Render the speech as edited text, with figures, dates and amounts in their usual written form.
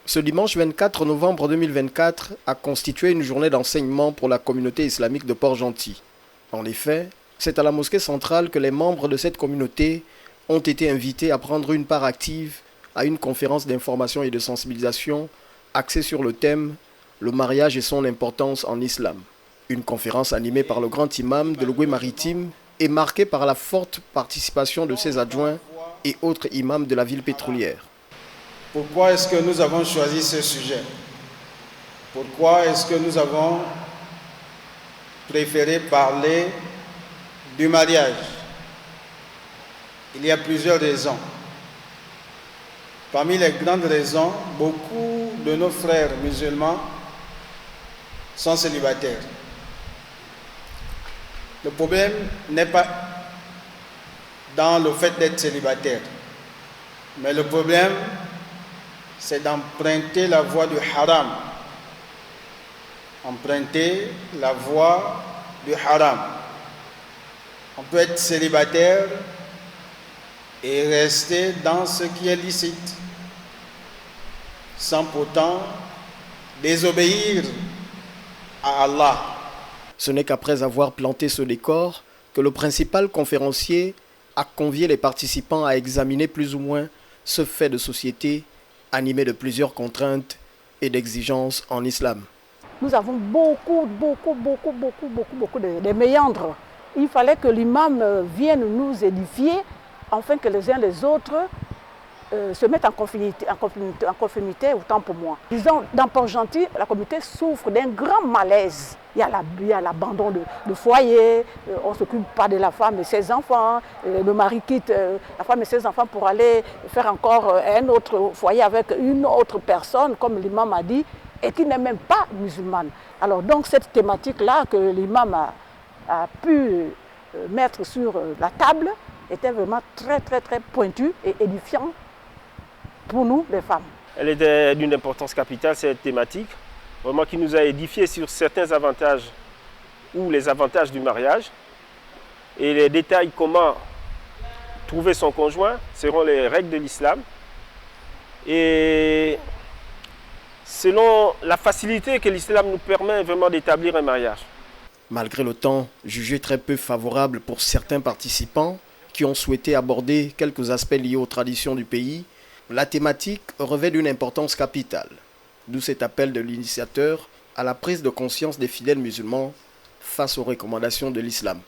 Ce dimanche 24 novembre 2024 a constitué une journée d'enseignement pour la communauté islamique de Port-Gentil. En effet, c'est à la mosquée centrale que les membres de cette communauté ont été invités à prendre une part active à une conférence d'information et de sensibilisation axée sur le thème « Le mariage et son importance en islam ». Une conférence animée par le grand imam de l'Ogooué-Maritime et marquée par la forte participation de ses adjoints et autres imams de la ville pétrolière. Pourquoi est-ce que nous avons choisi ce sujet? Pourquoi est-ce que nous avons préféré parler du mariage? Il y a plusieurs raisons. Parmi les grandes raisons, beaucoup de nos frères musulmans sont célibataires. Le problème n'est pas dans le fait d'être célibataire, mais le problème, c'est d'emprunter la voie du haram. Emprunter la voie du haram. On peut être célibataire et rester dans ce qui est licite, sans pourtant désobéir à Allah. Ce n'est qu'après avoir planté ce décor que le principal conférencier a convié les participants à examiner plus ou moins ce fait de société animé de plusieurs contraintes et d'exigences en islam. Nous avons beaucoup de méandres. Il fallait que l'imam vienne nous édifier afin que les uns les autres se mettent en conformité, autant pour moi. Disons, dans Port-Gentil, la communauté souffre d'un grand malaise. Il y a l'abandon de foyer, on ne s'occupe pas de la femme et ses enfants, le mari quitte la femme et ses enfants pour aller faire encore un autre foyer avec une autre personne, comme l'imam a dit, et qui n'est même pas musulmane. Alors donc cette thématique-là que l'imam a pu mettre sur la table était vraiment très pointue et édifiante pour nous, les femmes. Elle était d'une importance capitale, cette thématique, vraiment qui nous a édifiés sur certains avantages ou les avantages du mariage. Et les détails comment trouver son conjoint seront les règles de l'islam. Et selon la facilité que l'islam nous permet vraiment d'établir un mariage. Malgré le temps jugé très peu favorable pour certains participants qui ont souhaité aborder quelques aspects liés aux traditions du pays, la thématique revêt d'une importance capitale, d'où cet appel de l'initiateur à la prise de conscience des fidèles musulmans face aux recommandations de l'islam.